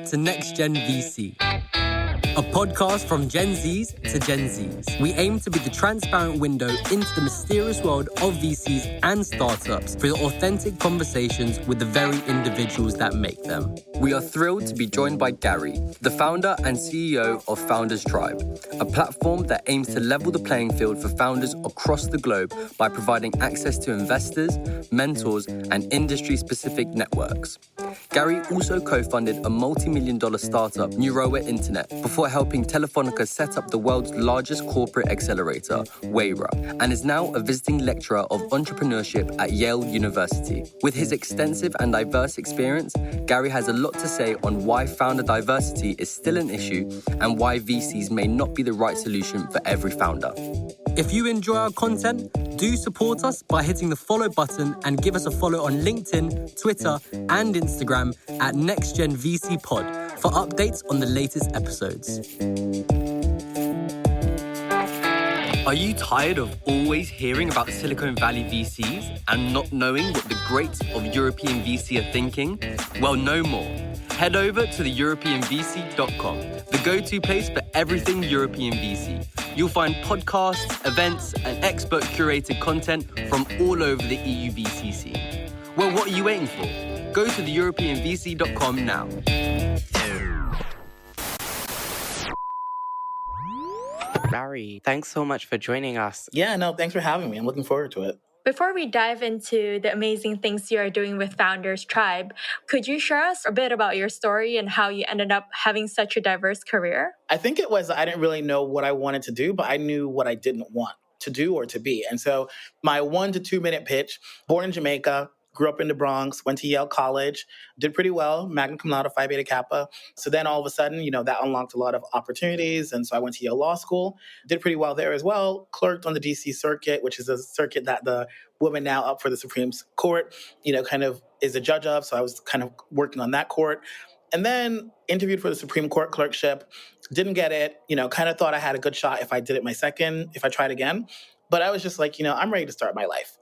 to Next Gen VC, a podcast from Gen Zs to Gen Zs. We aim to be the transparent window into the mysterious world of VCs and startups through the authentic conversations with the very individuals that make them. We are thrilled to be joined by Gary, the founder and CEO of Founders Tribe, a platform that aims to level the playing field for founders across the globe by providing access to investors, mentors, and industry-specific networks. Gary also co-funded a multi-million-dollar startup, Nuroa Internet, before helping Telefonica set up the world's largest corporate accelerator, Wayra, and is now a visiting lecturer of entrepreneurship at Yale University. With his extensive and diverse experience, Gary has a lot to say on why founder diversity is still an issue and why VCs may not be the right solution for every founder. If you enjoy our content, do support us by hitting the follow button and give us a follow on LinkedIn, Twitter, and Instagram at NextGenVCPod for updates on the latest episodes. Are you tired of always hearing about Silicon Valley VCs and not knowing what the greats of European VC are thinking? Well, no more. Head over to theeuropeanvc.com, the go-to place for everything European VC. You'll find podcasts, events, and expert-curated content from all over the EU VC scene. Well, what are you waiting for? Go to theeuropeanvc.com now. Gary, thanks so much for joining us. Yeah, no, thanks for having me. I'm looking forward to it. Before we dive into the amazing things you are doing with Founders Tribe, could you share us a bit about your story and how you ended up having such a diverse career? I think it was I didn't really know what I wanted to do, but I knew what I didn't want to do or to be. And so my 1 to 2 minute pitch, born in Jamaica, grew up in the Bronx, went to Yale College, did pretty well, magna cum laude, Phi Beta Kappa. So then all of a sudden, that unlocked a lot of opportunities. And so I went to Yale Law School, did pretty well there as well, clerked on the DC circuit, which is a circuit that the woman now up for the Supreme Court, kind of is a judge of. So I was kind of working on that court. And then interviewed for the Supreme Court clerkship, didn't get it, kind of thought I had a good shot if I did it if I tried again. But I was just like, I'm ready to start my life.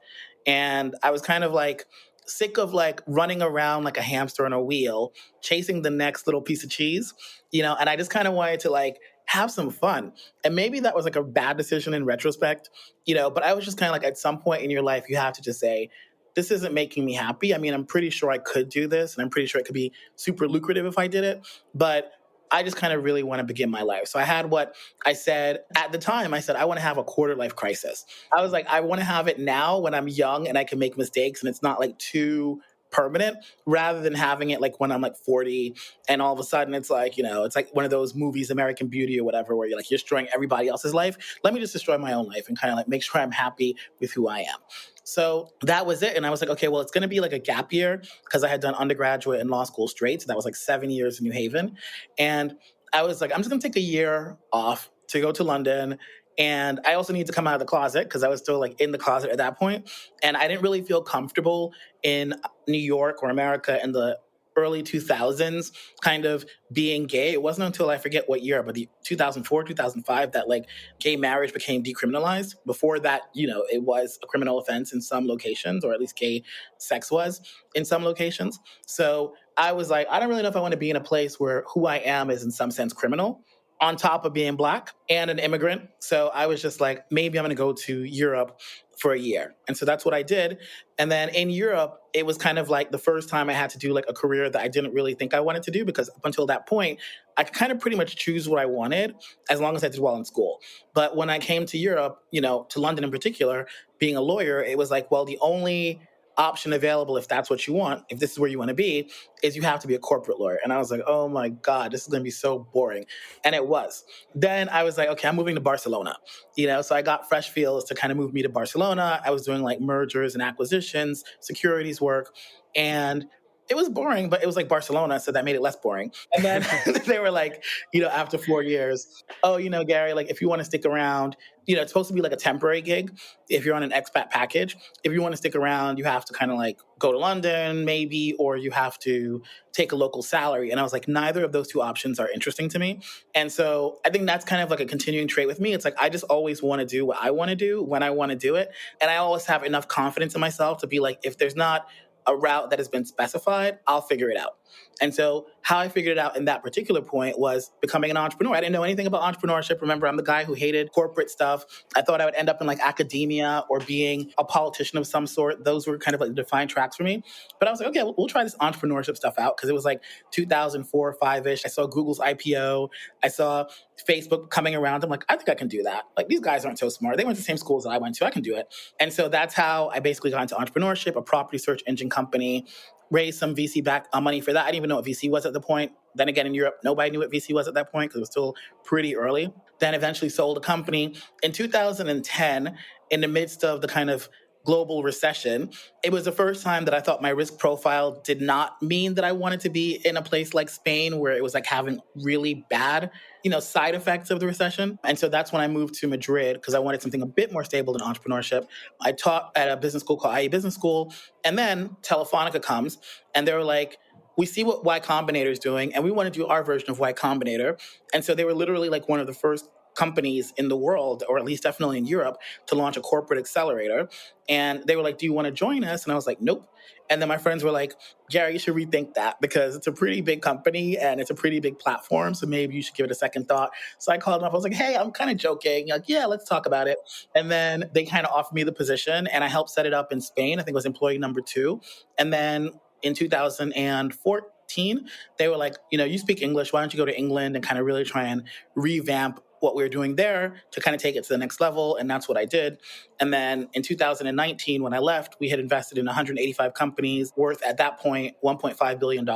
And I was kind of like sick of like running around like a hamster on a wheel, chasing the next little piece of cheese, and I just kind of wanted to like have some fun. And maybe that was like a bad decision in retrospect, but I was just kind of like at some point in your life, you have to just say, this isn't making me happy. I mean, I'm pretty sure I could do this and I'm pretty sure it could be super lucrative if I did it, but I just kind of really want to begin my life. So I had what I said at the time. I said, I want to have a quarter life crisis. I was like, I want to have it now when I'm young and I can make mistakes and it's not like too permanent, rather than having it like when I'm like 40 and all of a sudden it's like, it's like one of those movies, American Beauty or whatever, where you're like, you're destroying everybody else's life. Let me just destroy my own life and kind of like make sure I'm happy with who I am. So that was it. And I was like, okay, well, it's going to be like a gap year because I had done undergraduate and law school straight. So that was like 7 years in New Haven. And I was like, I'm just going to take a year off to go to London. And I also need to come out of the closet because I was still like in the closet at that point. And I didn't really feel comfortable in New York or America in the early 2000s kind of being gay. It wasn't until I forget what year, but the 2004, 2005 that like gay marriage became decriminalized. Before that, it was a criminal offense in some locations, or at least gay sex was in some locations. So I was like, I don't really know if I want to be in a place where who I am is in some sense criminal, on top of being Black and an immigrant. So I was just like, maybe I'm going to go to Europe for a year. And so that's what I did. And then in Europe, it was kind of like the first time I had to do like a career that I didn't really think I wanted to do, because up until that point, I could kind of pretty much choose what I wanted as long as I did well in school. But when I came to Europe, to London in particular, being a lawyer, it was like, well, the only option available, if that's what you want, if this is where you want to be, is you have to be a corporate lawyer. And I was like, oh my God, this is going to be so boring. And it was. Then I was like, okay, I'm moving to Barcelona. So I got Fresh Fields to kind of move me to Barcelona. I was doing like mergers and acquisitions, securities work. And it was boring, but it was like Barcelona, so that made it less boring. And then they were like, after 4 years, oh, Gary, like if you want to stick around, it's supposed to be like a temporary gig if you're on an expat package. If you want to stick around, you have to kind of like go to London maybe, or you have to take a local salary. And I was like, neither of those two options are interesting to me. And so I think that's kind of like a continuing trait with me. It's like, I just always want to do what I want to do when I want to do it. And I always have enough confidence in myself to be like, if there's not a route that has been specified, I'll figure it out. And so how I figured it out in that particular point was becoming an entrepreneur. I didn't know anything about entrepreneurship. Remember, I'm the guy who hated corporate stuff. I thought I would end up in like academia or being a politician of some sort. Those were kind of like the defined tracks for me. But I was like, okay, we'll try this entrepreneurship stuff out, because it was like 2004 or 5-ish. I saw Google's IPO. I saw Facebook coming around. I'm like, I think I can do that. Like, these guys aren't so smart. They went to the same schools that I went to. I can do it. And so that's how I basically got into entrepreneurship, a property search engine company, raised some VC-backed money for that. I didn't even know what VC was at the point. Then again, in Europe, nobody knew what VC was at that point because it was still pretty early. Then eventually sold a company. In 2010, in the midst of the kind of global recession, it was the first time that I thought my risk profile did not mean that I wanted to be in a place like Spain, where it was like having really bad, side effects of the recession. And so that's when I moved to Madrid, because I wanted something a bit more stable than entrepreneurship. I taught at a business school called IE Business School. And then Telefonica comes, and they were like, we see what Y Combinator is doing, and we want to do our version of Y Combinator. And so they were literally like one of the first companies in the world, or at least definitely in Europe, to launch a corporate accelerator. And they were like, do you want to join us? And I was like, nope. And then my friends were like, Gary, you should rethink that, because it's a pretty big company and it's a pretty big platform. So maybe you should give it a second thought. So I called them up. I was like, hey, I'm kind of joking. Like, yeah, let's talk about it. And then they kind of offered me the position, and I helped set it up in Spain. I think it was employee number 2. And then in 2014, they were like, you speak English. Why don't you go to England and kind of really try and revamp what we were doing there to kind of take it to the next level. And that's what I did. And then in 2019, when I left, we had invested in 185 companies worth, at that point, $1.5 billion.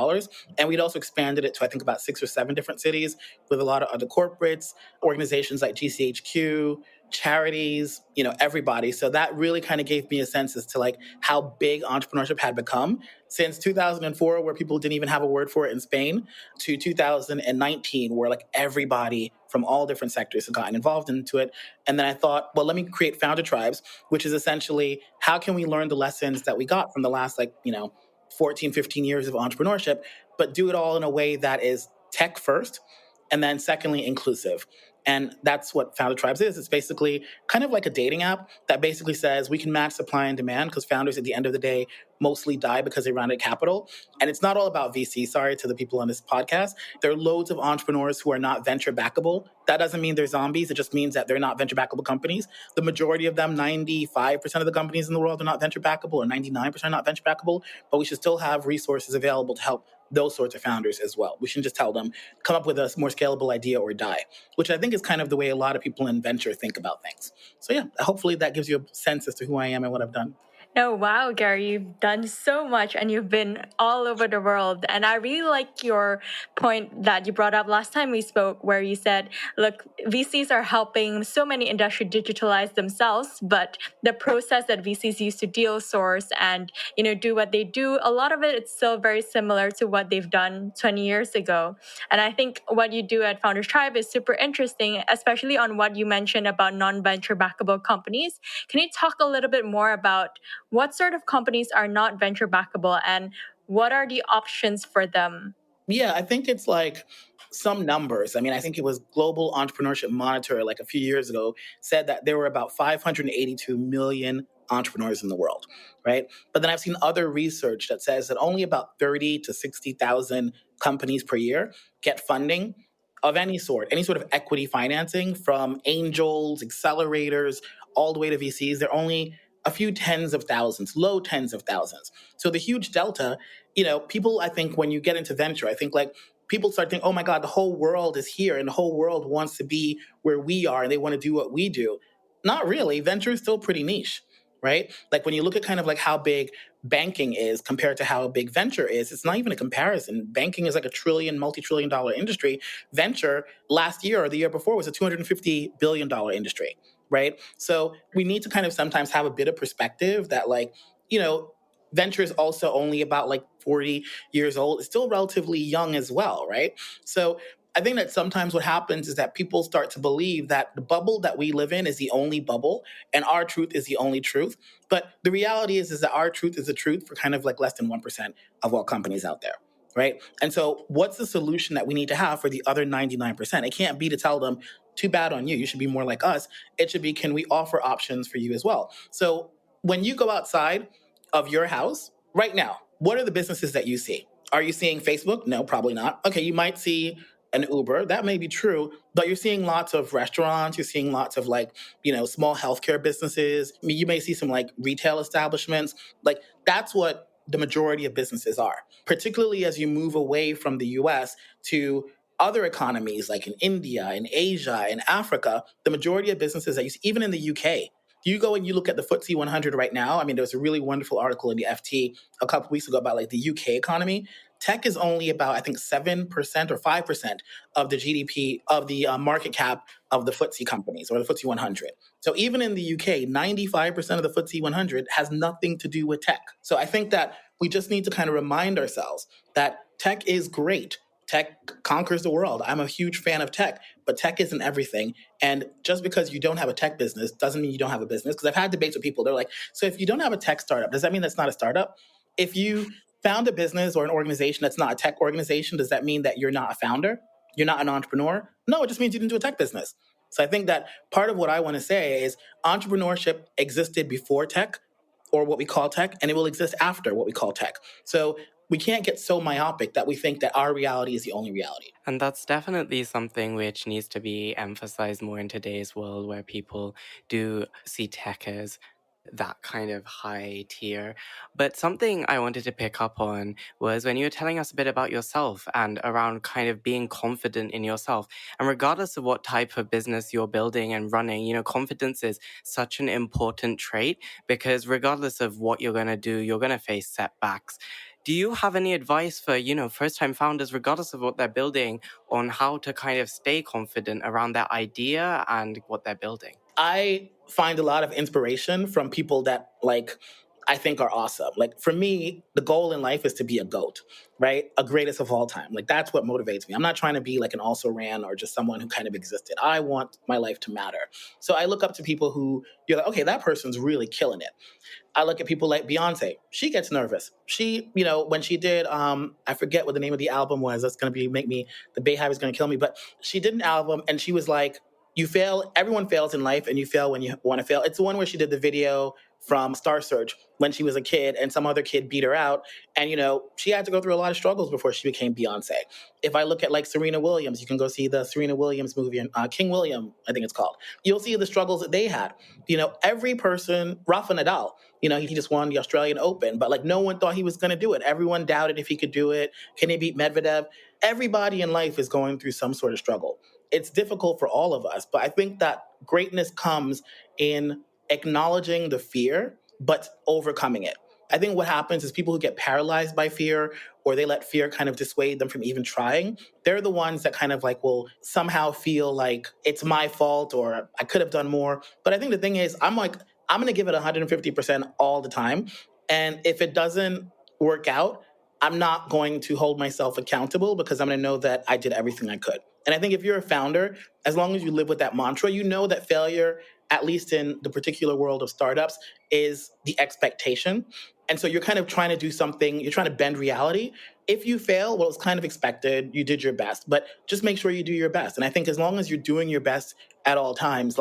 And we'd also expanded it to, I think, about 6 or 7 different cities, with a lot of other corporates, organizations like GCHQ, charities, everybody. So that really kind of gave me a sense as to like how big entrepreneurship had become since 2004, where people didn't even have a word for it in Spain, to 2019, where like everybody from all different sectors had gotten involved into it. And then I thought, well, let me create Founder Tribes, which is essentially how can we learn the lessons that we got from the last 14, 15 years of entrepreneurship, but do it all in a way that is tech first, and then secondly, inclusive. And that's what Founder Tribes is. It's basically kind of like a dating app that basically says we can match supply and demand, because founders at the end of the day mostly die because they run out of capital. And it's not all about VC. Sorry to the people on this podcast. There are loads of entrepreneurs who are not venture backable. That doesn't mean they're zombies. It just means that they're not venture backable companies. The majority of them, 95% of the companies in the world, are not venture backable, or 99% not venture backable. But we should still have resources available to help those sorts of founders as well. We shouldn't just tell them, come up with a more scalable idea or die, which I think is kind of the way a lot of people in venture think about things. So yeah, hopefully that gives you a sense as to who I am and what I've done. No, wow, Gary, you've done so much and you've been all over the world. And I really like your point that you brought up last time we spoke, where you said, look, VCs are helping so many industries digitalize themselves, but the process that VCs use to deal source and, do what they do, a lot of it's still very similar to what they've done 20 years ago. And I think what you do at Founders Tribe is super interesting, especially on what you mentioned about non-venture backable companies. Can you talk a little bit more about what sort of companies are not venture backable and what are the options for them? Yeah, I think it's like some numbers. I mean, I think it was Global Entrepreneurship Monitor like a few years ago said that there were about 582 million entrepreneurs in the world, right? But then I've seen other research that says that only about 30 to 60,000 companies per year get funding of any sort of equity financing, from angels, accelerators, all the way to VCs. They're only a few tens of thousands, low tens of thousands. So the huge delta, people, I think when you get into venture, I think like people start thinking, oh my God, the whole world is here and the whole world wants to be where we are and they want to do what we do. Not really. Venture is still pretty niche, right? Like when you look at kind of like how big banking is compared to how big venture is, it's not even a comparison. Banking is like a multi-trillion dollar industry. Venture last year or the year before was a $250 billion industry. Right. So we need to kind of sometimes have a bit of perspective that venture is also only about like 40 years old. It's still relatively young as well. Right. So I think that sometimes what happens is that people start to believe that the bubble that we live in is the only bubble and our truth is the only truth. But the reality is that our truth is the truth for kind of like less than 1% of all companies out there. Right. And so what's the solution that we need to have for the other 99%? It can't be to tell them, too bad on you. You should be more like us. It should be, can we offer options for you as well? So when you go outside of your house, Right now, what are the businesses that you see? Are you seeing Facebook? No, probably not. Okay, you might see an Uber. That may be true, but you're seeing lots of restaurants. You're seeing lots of like, small healthcare businesses. I mean, you may see some like retail establishments. Like that's what the majority of businesses are, particularly as you move away from the US to other economies like in India, in Asia, in Africa. The majority of businesses that you see, even in the UK, you go and you look at the FTSE 100 right now. I mean, there was a really wonderful article in the FT a couple of weeks ago about like the UK economy. Tech is only about, I think, 7% or 5% of the GDP of the market cap of the FTSE companies or the FTSE 100. So even in the UK, 95% of the FTSE 100 has nothing to do with tech. So I think that we just need to kind of remind ourselves that tech is great. Tech conquers the world. I'm a huge fan of tech, but tech isn't everything. And just because you don't have a tech business doesn't mean you don't have a business. Because I've had debates with people. They're like, so if you don't have a tech startup, does that mean that's not a startup? If you found a business or an organization that's not a tech organization, does that mean that you're not a founder? You're not an entrepreneur? No, it just means you didn't do a tech business. So I think that part of what I want to say is entrepreneurship existed before tech, or what we call tech, and it will exist after what we call tech. So we can't get so myopic that we think that our reality is the only reality. And that's definitely something which needs to be emphasized more in today's world, where people do see tech as that kind of high tier. But something I wanted to pick up on was when you were telling us a bit about yourself and around kind of being confident in yourself. And regardless of what type of business you're building and running, confidence is such an important trait, because regardless of what you're going to do, you're going to face setbacks. Do you have any advice for, first-time founders, regardless of what they're building, on how to kind of stay confident around their idea and what they're building? I find a lot of inspiration from people that I think are awesome. Like for me, the goal in life is to be a GOAT, right? A greatest of all time. Like that's what motivates me. I'm not trying to be like an also ran or just someone who kind of existed. I want my life to matter. So I look up to people who you're like, okay, that person's really killing it. I look at people like Beyonce. She gets nervous. She, when she did, I forget what the name of the album was. That's going to make me, the Bayhive is going to kill me. But she did an album and she was like, you fail, everyone fails in life and you fail when you want to fail. It's the one where she did the video from Star Search when she was a kid and some other kid beat her out. And, she had to go through a lot of struggles before she became Beyonce. If I look at like Serena Williams, you can go see the Serena Williams movie, King William, I think it's called. You'll see the struggles that they had. Every person, Rafa Nadal, he just won the Australian Open, but like no one thought he was going to do it. Everyone doubted if he could do it. Can he beat Medvedev? Everybody in life is going through some sort of struggle. It's difficult for all of us, but I think that greatness comes in acknowledging the fear, but overcoming it. I think what happens is people who get paralyzed by fear or they let fear kind of dissuade them from even trying, they're the ones that kind of like will somehow feel like it's my fault or I could have done more. But I think the thing is, I'm going to give it 150% all the time. And if it doesn't work out, I'm not going to hold myself accountable because I'm going to know that I did everything I could. And I think if you're a founder, as long as you live with that mantra, you know that failure, at least in the particular world of startups, is the expectation. And so you're kind of trying to do something, you're trying to bend reality. If you fail, well, it's kind of expected, you did your best, but just make sure you do your best. And I think as long as you're doing your best at all times,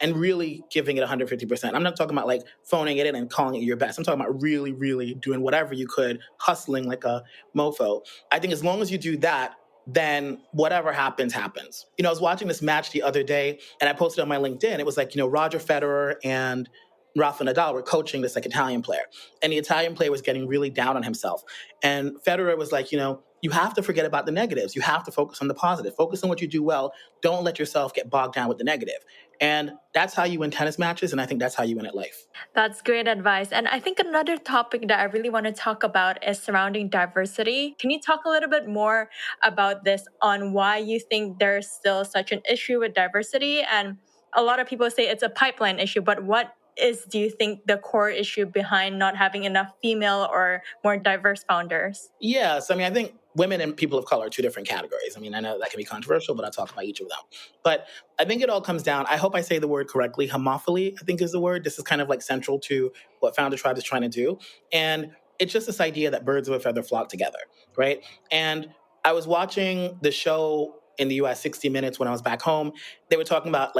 and really giving it 150%. I'm not talking about like phoning it in and calling it your best. I'm talking about really, really doing whatever you could, hustling like a mofo. I think as long as you do that, then whatever happens, happens. I was watching this match the other day and I posted on my LinkedIn. It was like, Roger Federer and Rafa Nadal were coaching this like Italian player. And the Italian player was getting really down on himself. And Federer was like, you have to forget about the negatives. You have to focus on the positive. Focus on what you do well. Don't let yourself get bogged down with the negative. And that's how you win tennis matches. And I think that's how you win at life. That's great advice. And I think another topic that I really want to talk about is surrounding diversity. Can you talk a little bit more about this on why you think there's still such an issue with diversity? And a lot of people say it's a pipeline issue, but what do you think, the core issue behind not having enough female or more diverse founders? Yes. I think women and people of color are two different categories. I know that can be controversial, but I'll talk about each of them. But I think it all comes down, I hope I say the word correctly, homophily, I think is the word. This is kind of like central to what Founder Tribe is trying to do. And it's just this idea that birds of a feather flock together, right? And I was watching the show in the US, 60 Minutes, when I was back home. They were talking about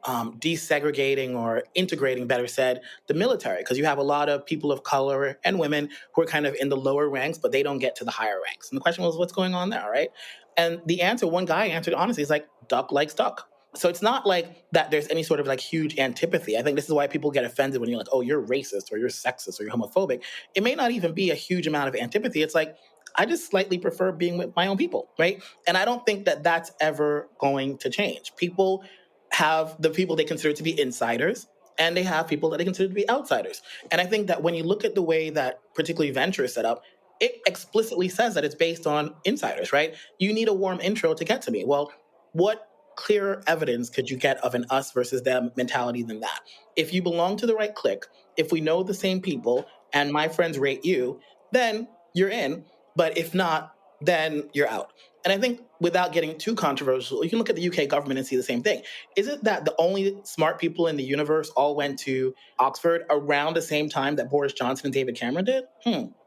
desegregating or integrating, better said, the military, because you have a lot of people of color and women who are kind of in the lower ranks, but they don't get to the higher ranks. And the question was, what's going on there, right? And the answer, one guy answered honestly, is like, duck likes duck. So it's not like that there's any sort of like huge antipathy. I think this is why people get offended when you're like, oh, you're racist or you're sexist or you're homophobic. It may not even be a huge amount of antipathy. It's like, I just slightly prefer being with my own people, right? And I don't think that that's ever going to change. People have the people they consider to be insiders, and they have people that they consider to be outsiders. And I think that when you look at the way that particularly venture is set up, it explicitly says that it's based on insiders, right? You need a warm intro to get to me. Well, what clearer evidence could you get of an us versus them mentality than that? If you belong to the right clique, if we know the same people and my friends rate you, then you're in. But if not, then you're out. And I think without getting too controversial, you can look at the UK government and see the same thing. Is it that the only smart people in the universe all went to Oxford around the same time that Boris Johnson and David Cameron did?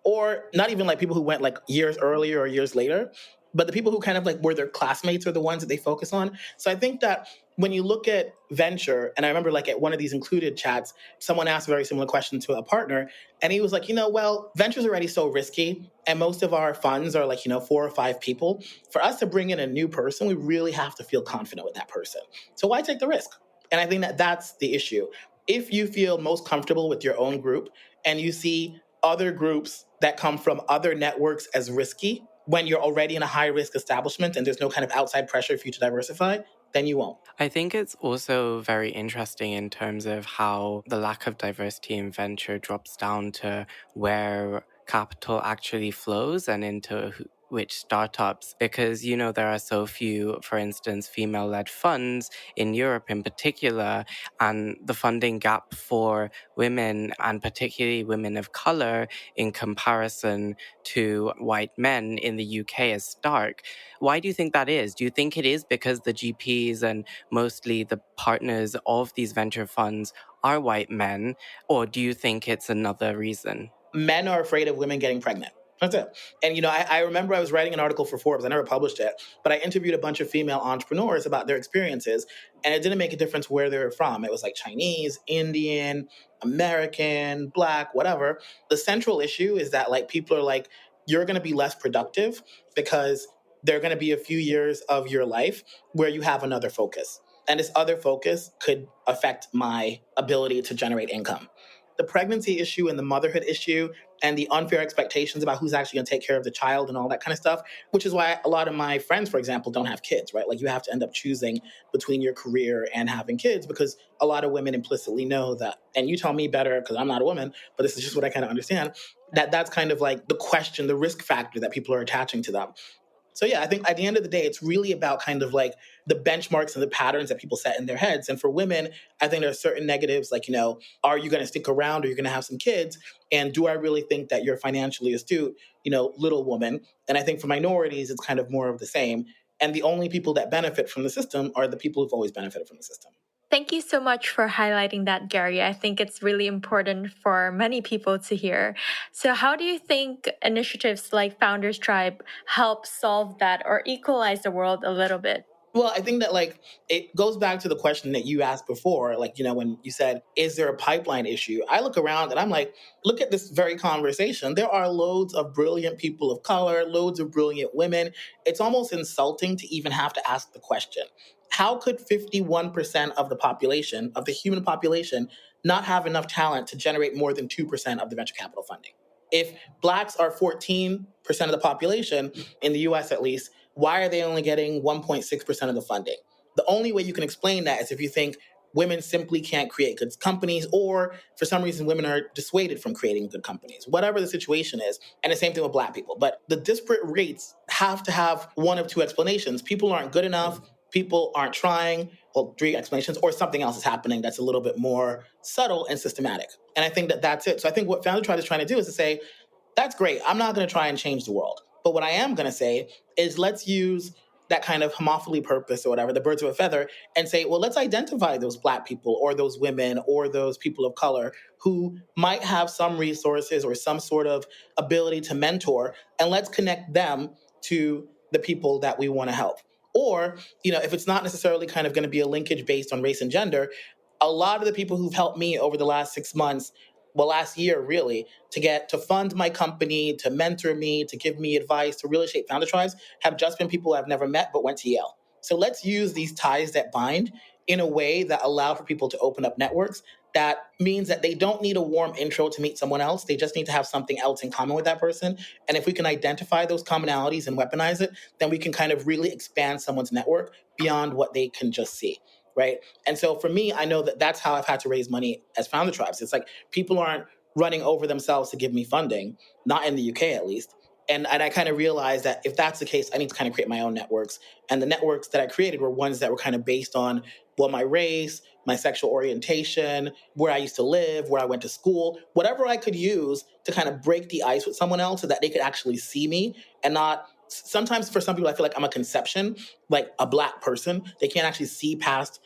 Or not even like people who went like years earlier or years later, but the people who kind of like were their classmates are the ones that they focus on. So I think that when you look at venture, and I remember like at one of these included chats, someone asked a very similar question to a partner, and he was like, well, venture's already so risky, and most of our funds are like, 4 or 5 people. For us to bring in a new person, we really have to feel confident with that person. So why take the risk? And I think that that's the issue. If you feel most comfortable with your own group and you see other groups that come from other networks as risky, when you're already in a high risk establishment and there's no kind of outside pressure for you to diversify, then you won't. I think it's also very interesting in terms of how the lack of diversity in venture drops down to where capital actually flows and into which startups, because, there are so few, for instance, female-led funds in Europe in particular, and the funding gap for women, and particularly women of color, in comparison to white men in the UK is stark. Why do you think that is? Do you think it is because the GPs and mostly the partners of these venture funds are white men, or do you think it's another reason? Men are afraid of women getting pregnant. That's it. And, I remember I was writing an article for Forbes. I never published it, but I interviewed a bunch of female entrepreneurs about their experiences, and it didn't make a difference where they were from. It was like Chinese, Indian, American, Black, whatever. The central issue is that like people are like, you're going to be less productive because there are going to be a few years of your life where you have another focus. And this other focus could affect my ability to generate income. The pregnancy issue and the motherhood issue and the unfair expectations about who's actually going to take care of the child and all that kind of stuff, which is why a lot of my friends, for example, don't have kids, right? Like you have to end up choosing between your career and having kids because a lot of women implicitly know that, and you tell me better because I'm not a woman, but this is just what I kind of understand, that that's kind of like the question, the risk factor that people are attaching to them. So yeah, I think at the end of the day, it's really about kind of like the benchmarks and the patterns that people set in their heads. And for women, I think there are certain negatives like, are you going to stick around or you're going to have some kids? And do I really think that you're financially astute, little woman? And I think for minorities, it's kind of more of the same. And the only people that benefit from the system are the people who've always benefited from the system. Thank you so much for highlighting that, Gary. I think it's really important for many people to hear. So how do you think initiatives like Founders Tribe help solve that or equalize the world a little bit? Well, I think that like it goes back to the question that you asked before, like, when you said, is there a pipeline issue? I look around and I'm like, look at this very conversation. There are loads of brilliant people of color, loads of brilliant women. It's almost insulting to even have to ask the question. How could 51% of the population, of the human population, not have enough talent to generate more than 2% of the venture capital funding? If Blacks are 14% of the population, in the US at least, why are they only getting 1.6% of the funding? The only way you can explain that is if you think women simply can't create good companies, or for some reason women are dissuaded from creating good companies, whatever the situation is. And the same thing with Black people. But the disparate rates have to have one of two explanations. People aren't good enough, people aren't trying, well, 3 explanations, or something else is happening that's a little bit more subtle and systematic. And I think that that's it. So I think what Founder Tribe is trying to do is to say, that's great. I'm not going to try and change the world. But what I am going to say is let's use that kind of homophily purpose or whatever, the birds of a feather, and say, well, let's identify those Black people or those women or those people of color who might have some resources or some sort of ability to mentor, and let's connect them to the people that we want to help. Or, if it's not necessarily kind of going to be a linkage based on race and gender, a lot of the people who've helped me over the last 6 months, well, last year really, to fund my company, to mentor me, to give me advice, to really shape Founder Tribes, have just been people I've never met but went to Yale. So let's use these ties that bind in a way that allow for people to open up networks. That means that they don't need a warm intro to meet someone else. They just need to have something else in common with that person. And if we can identify those commonalities and weaponize it, then we can kind of really expand someone's network beyond what they can just see. Right. And so for me, I know that that's how I've had to raise money as Founder Tribes. It's like people aren't running over themselves to give me funding, not in the UK at least. And I kind of realized that if that's the case, I need to kind of create my own networks. And the networks that I created were ones that were kind of based on, well, my race, my sexual orientation, where I used to live, where I went to school, whatever I could use to kind of break the ice with someone else so that they could actually see me and not. Sometimes for some people, I feel like I'm a conception, like a Black person. They can't actually see past,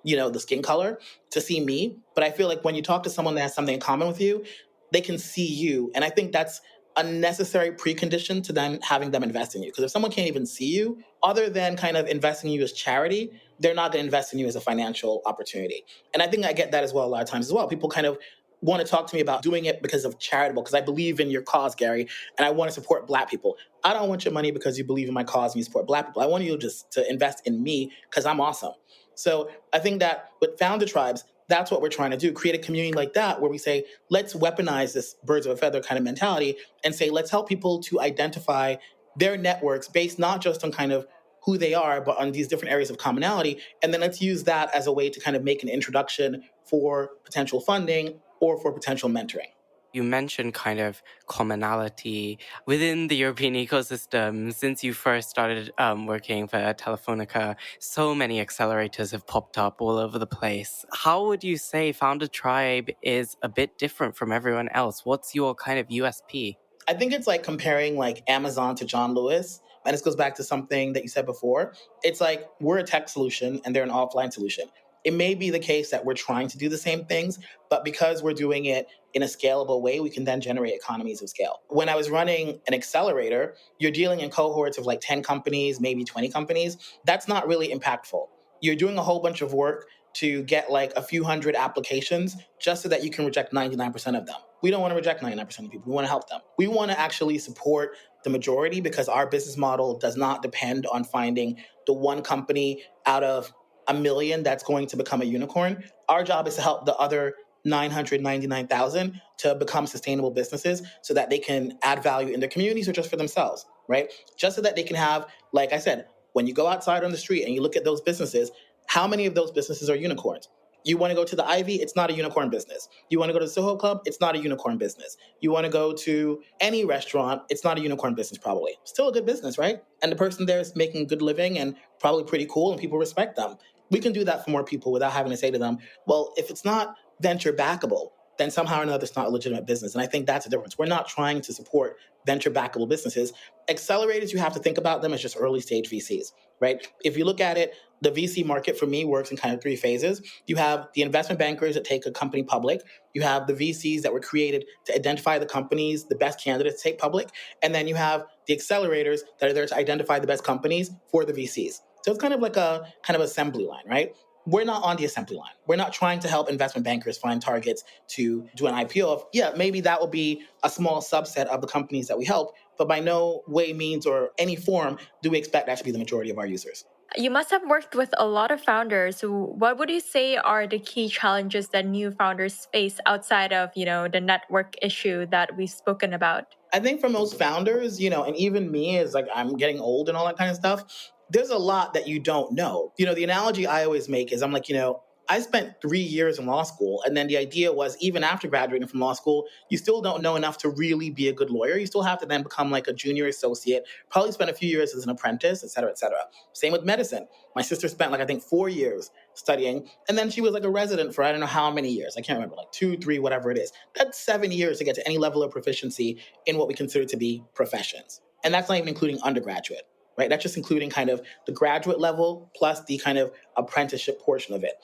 the skin color to see me. But I feel like when you talk to someone that has something in common with you, they can see you. And I think that's a necessary precondition to then having them invest in you. Because if someone can't even see you, other than kind of investing in you as charity, they're not going to invest in you as a financial opportunity. And I think I get that as well a lot of times as well. People kind of want to talk to me about doing it because of charitable, because I believe in your cause, Gary, and I want to support Black people. I don't want your money because you believe in my cause and you support Black people. I want you just to invest in me because I'm awesome. So I think that with Founder Tribes, that's what we're trying to do, create a community like that where we say, let's weaponize this birds of a feather kind of mentality and say, let's help people to identify their networks based not just on kind of who they are, but on these different areas of commonality. And then let's use that as a way to kind of make an introduction for potential funding or for potential mentoring. You mentioned kind of commonality within the European ecosystem. Since you first started working for Telefonica, so many accelerators have popped up all over the place. How would you say Founder Tribe is a bit different from everyone else? What's your kind of USP? I think it's like comparing like Amazon to John Lewis. And this goes back to something that you said before. It's like we're a tech solution and they're an offline solution. It may be the case that we're trying to do the same things, but because we're doing it in a scalable way, we can then generate economies of scale. When I was running an accelerator, you're dealing in cohorts of like 10 companies, maybe 20 companies. That's not really impactful. You're doing a whole bunch of work to get like a few hundred applications just so that you can reject 99% of them. We don't want to reject 99% of people. We want to help them. We want to actually support the majority because our business model does not depend on finding the one company out of a million that's going to become a unicorn. Our job is to help the other 999,000 to become sustainable businesses so that they can add value in their communities or just for themselves, right? Just so that they can have, like I said, when you go outside on the street and you look at those businesses, how many of those businesses are unicorns? You want to go to the Ivy, it's not a unicorn business. You want to go to the Soho Club, it's not a unicorn business. You want to go to any restaurant, it's not a unicorn business probably. Still a good business, right? And the person there is making a good living and probably pretty cool and people respect them. We can do that for more people without having to say to them, well, if it's not venture backable, then somehow or another it's not a legitimate business. And I think that's the difference. We're not trying to support venture backable businesses. Accelerators, you have to think about them as just early stage VCs, right? If you look at it, the VC market for me works in kind of three phases. You have the investment bankers that take a company public. You have the VCs that were created to identify the companies, the best candidates to take public. And then you have the accelerators that are there to identify the best companies for the VCs. So it's kind of like a kind of assembly line, right? We're not on the assembly line. We're not trying to help investment bankers find targets to do an IPO of. Yeah, maybe that will be a small subset of the companies that we help, but by no way, means, or any form do we expect that to be the majority of our users. You must have worked with a lot of founders. What would you say are the key challenges that new founders face outside of, the network issue that we've spoken about? I think for most founders, and even me as like I'm getting old and all that kind of stuff, there's a lot that you don't know. The analogy I always make is I'm like, I spent 3 years in law school. And then the idea was even after graduating from law school, you still don't know enough to really be a good lawyer. You still have to then become like a junior associate, probably spend a few years as an apprentice, et cetera, et cetera. Same with medicine. My sister spent I think 4 years studying. And then she was like a resident for I don't know how many years. I can't remember, like 2, 3, whatever it is. That's 7 years to get to any level of proficiency in what we consider to be professions. And that's not even including undergraduate, right? That's just including kind of the graduate level plus the kind of apprenticeship portion of it.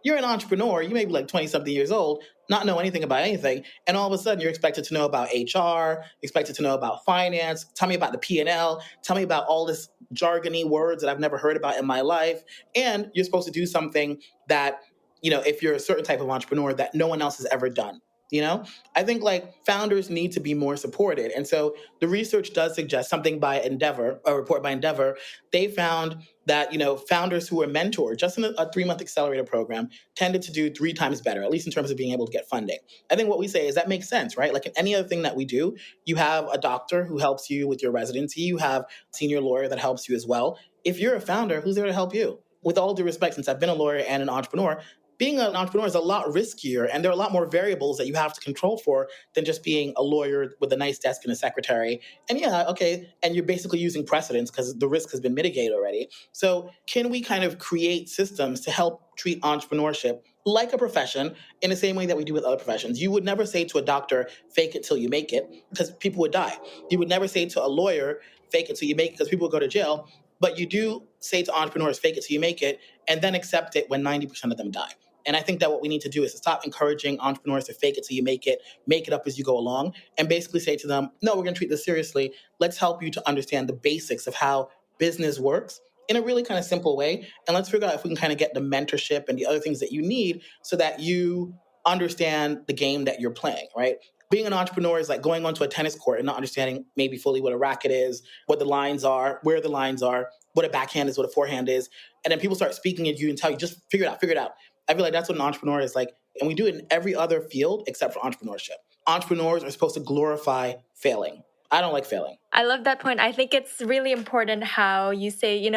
You're an entrepreneur, you may be like 20 something years old. not know anything about anything. And all of a sudden you're expected to know about HR, expected to know about finance, tell me about the P&L, tell me about all this jargony words that I've never heard about in my life. And you're supposed to do something that, if you're a certain type of entrepreneur, that no one else has ever done. I think like founders need to be more supported. And so the research does suggest something by Endeavor, a report by Endeavor. They found that, founders who were mentored just in a 3-month accelerator program tended to do 3 times better, at least in terms of being able to get funding. I think what we say is that makes sense, right? Like in any other thing that we do, you have a doctor who helps you with your residency, you have a senior lawyer that helps you as well. If you're a founder, who's there to help you? With all due respect, since I've been a lawyer and an entrepreneur, being an entrepreneur is a lot riskier, and there are a lot more variables that you have to control for than just being a lawyer with a nice desk and a secretary. And and you're basically using precedents because the risk has been mitigated already. So can we kind of create systems to help treat entrepreneurship like a profession in the same way that we do with other professions? You would never say to a doctor, fake it till you make it, because people would die. You would never say to a lawyer, fake it till you make it, because people would go to jail. But you do say to entrepreneurs, fake it till you make it, and then accept it when 90% of them die. And I think that what we need to do is to stop encouraging entrepreneurs to fake it till you make it up as you go along, and basically say to them, no, we're going to treat this seriously. Let's help you to understand the basics of how business works in a really kind of simple way. And let's figure out if we can kind of get the mentorship and the other things that you need so that you understand the game that you're playing, right? Being an entrepreneur is like going onto a tennis court and not understanding maybe fully what a racket is, what the lines are, where the lines are, what a backhand is, what a forehand is. And then people start speaking at you and tell you, just figure it out. I feel like that's what an entrepreneur is like. And we do it in every other field except for entrepreneurship. Entrepreneurs are supposed to glorify failing. I don't like failing. I love that point. I think it's really important how you say,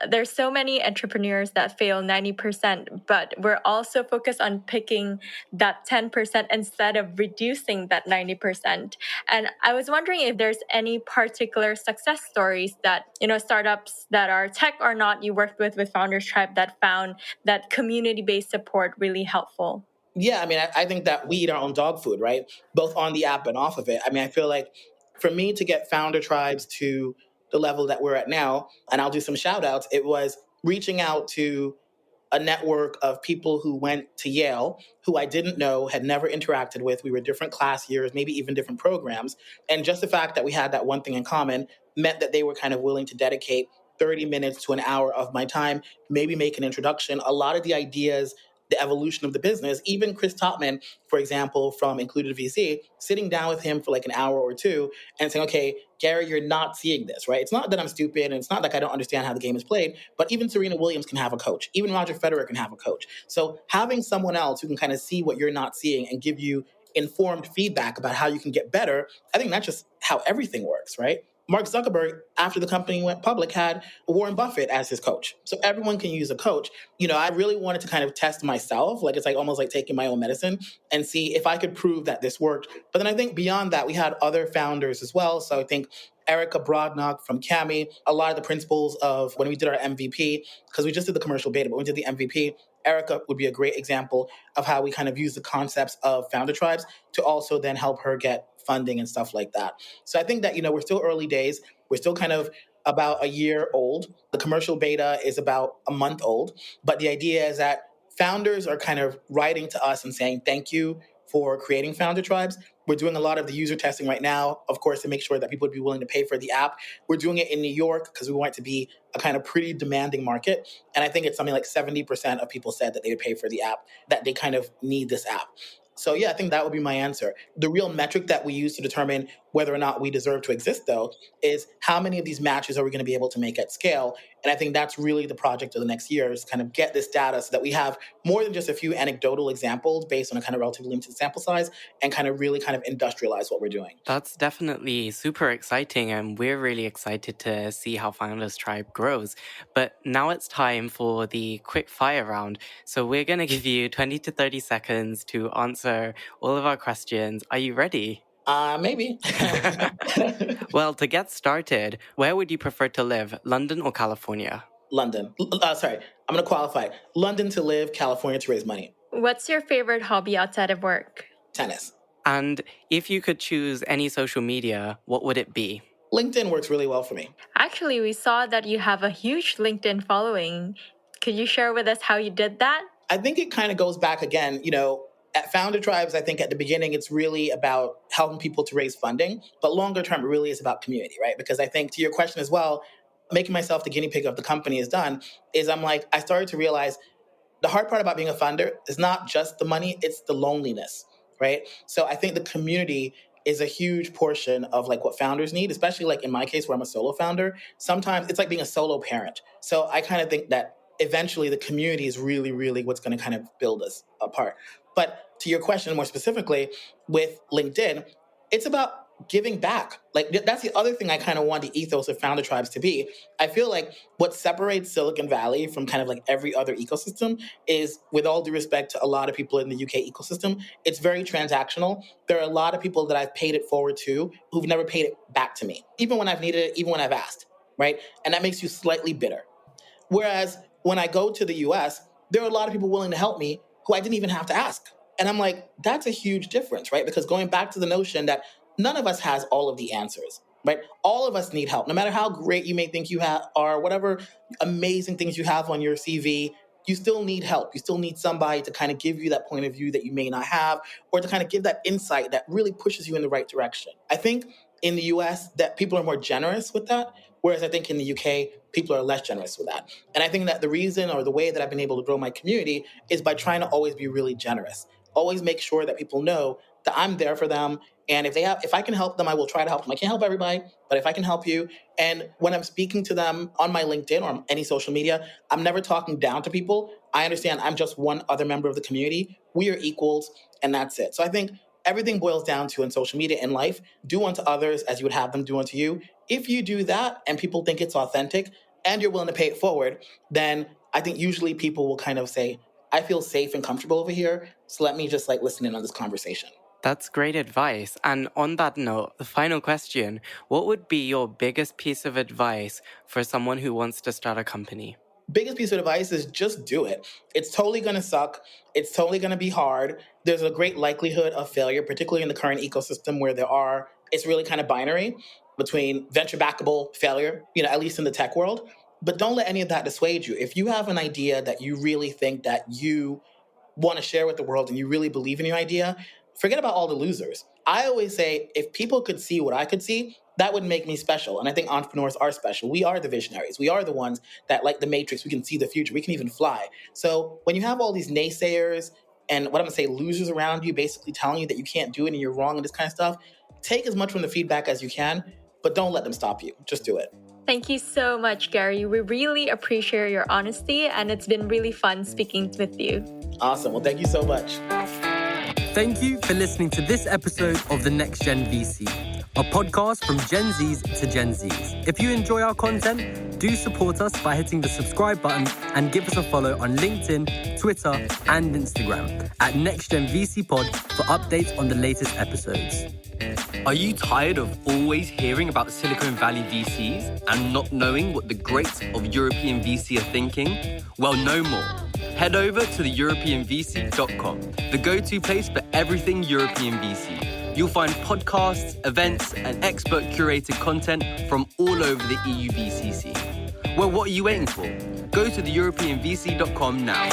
there's so many entrepreneurs that fail 90%, but we're also focused on picking that 10% instead of reducing that 90%. And I was wondering if there's any particular success stories that, startups that are tech or not you worked with Founders Tribe that found that community-based support really helpful. Yeah, I mean, I think that we eat our own dog food, right? Both on the app and off of it. I mean, I feel like for me to get founder tribes to the level that we're at now, and I'll do some shout outs, it was reaching out to a network of people who went to Yale, who I didn't know, had never interacted with. We were different class years, maybe even different programs. And just the fact that we had that one thing in common meant that they were kind of willing to dedicate 30 minutes to an hour of my time, maybe make an introduction. A lot of the ideas, the evolution of the business, even Chris Topman, for example, from Included VC, sitting down with him for like an hour or two and saying, okay, Gary, you're not seeing this, right? It's not that I'm stupid, and it's not like I don't understand how the game is played, but even Serena Williams can have a coach. Even Roger Federer can have a coach. So having someone else who can kind of see what you're not seeing and give you informed feedback about how you can get better, I think that's just how everything works, right? Mark Zuckerberg, after the company went public, had Warren Buffett as his coach. So everyone can use a coach. I really wanted to kind of test myself. Like it's like almost like taking my own medicine and see if I could prove that this worked. But then I think beyond that, we had other founders as well. So I think Erica Brodnock from Cami, a lot of the principles of when we did our MVP, because we just did the commercial beta, but we did the MVP, Erica would be a great example of how we kind of use the concepts of founder tribes to also then help her get funding and stuff like that. So I think that, we're still early days. We're still kind of about a year old. The commercial beta is about a month old. But the idea is that founders are kind of writing to us and saying, thank you for creating founder tribes. We're doing a lot of the user testing right now, of course, to make sure that people would be willing to pay for the app. We're doing it in New York because we want it to be a kind of pretty demanding market. And I think it's something like 70% of people said that they would pay for the app, that they kind of need this app. So yeah, I think that would be my answer. The real metric that we use to determine whether or not we deserve to exist, though, is how many of these matches are we going to be able to make at scale? And I think that's really the project of the next year, is kind of get this data so that we have more than just a few anecdotal examples based on a kind of relatively limited sample size, and kind of really kind of industrialize what we're doing. That's definitely super exciting, and we're really excited to see how Founders Tribe grows. But now it's time for the quick fire round. So we're going to give you 20 to 30 seconds to answer all of our questions. Are you ready? Maybe. Well, to get started, where would you prefer to live, London or California? London. Sorry, I'm going to qualify. London to live, California to raise money. What's your favorite hobby outside of work? Tennis. And if you could choose any social media, what would it be? LinkedIn works really well for me. Actually, we saw that you have a huge LinkedIn following. Could you share with us how you did that? I think it kind of goes back again, at Founder Tribes, I think at the beginning, it's really about helping people to raise funding. But longer term, it really is about community, right? Because I think to your question as well, making myself the guinea pig of the company is done, is I started to realize the hard part about being a founder is not just the money, it's the loneliness, right? So I think the community is a huge portion of what founders need, especially in my case where I'm a solo founder. Sometimes it's like being a solo parent. So I kind of think that eventually the community is really, really what's going to kind of build us apart. But to your question more specifically, with LinkedIn, it's about giving back. That's the other thing I kind of want the ethos of Founder Tribes to be. I feel like what separates Silicon Valley from kind of every other ecosystem is, with all due respect to a lot of people in the UK ecosystem, it's very transactional. There are a lot of people that I've paid it forward to who've never paid it back to me, even when I've needed it, even when I've asked, right? And that makes you slightly bitter. Whereas when I go to the US, there are a lot of people willing to help me who I didn't even have to ask. And I'm like, that's a huge difference, right? Because going back to the notion that none of us has all of the answers, right? All of us need help. No matter how great you may think you are, whatever amazing things you have on your CV, you still need help. You still need somebody to kind of give you that point of view that you may not have, or to kind of give that insight that really pushes you in the right direction. I think in the US that people are more generous with that, whereas I think in the UK, people are less generous with that. And I think that the reason or the way that I've been able to grow my community is by trying to always be really generous. Always make sure that people know that I'm there for them. And if I can help them, I will try to help them. I can't help everybody, but if I can help you, and when I'm speaking to them on my LinkedIn or on any social media, I'm never talking down to people. I understand I'm just one other member of the community. We are equals, and that's it. So I think everything boils down to, in social media and life, do unto others as you would have them do unto you. If you do that and people think it's authentic and you're willing to pay it forward, then I think usually people will kind of say, I feel safe and comfortable over here, so let me just listen in on this conversation. That's great advice. And on that note, the final question, what would be your biggest piece of advice for someone who wants to start a company? Biggest piece of advice is just do it. It's totally going to suck. It's totally going to be hard. There's a great likelihood of failure, particularly in the current ecosystem where it's really kind of binary between venture backable failure, at least in the tech world. But don't let any of that dissuade you. If you have an idea that you really think that you want to share with the world and you really believe in your idea, forget about all the losers. I always say, if people could see what I could see, that would make me special. And I think entrepreneurs are special. We are the visionaries. We are the ones that, like the Matrix, we can see the future. We can even fly. So when you have all these naysayers and what I'm going to say, losers around you, basically telling you that you can't do it and you're wrong and this kind of stuff, take as much from the feedback as you can, but don't let them stop you. Just do it. Thank you so much, Gary. We really appreciate your honesty, and it's been really fun speaking with you. Awesome. Well, thank you so much. Thank you for listening to this episode of The Next Gen VC, a podcast from Gen Zs to Gen Zs. If you enjoy our content, do support us by hitting the subscribe button and give us a follow on LinkedIn, Twitter, and Instagram at Next Gen VC Pod for updates on the latest episodes. Are you tired of always hearing about Silicon Valley VCs and not knowing what the greats of European VC are thinking? Well, no more. Head over to theeuropeanvc.com, the go-to place for everything European VC. You'll find podcasts, events, and expert-curated content from all over the EU VC scene. Well, what are you waiting for? Go to theeuropeanvc.com now.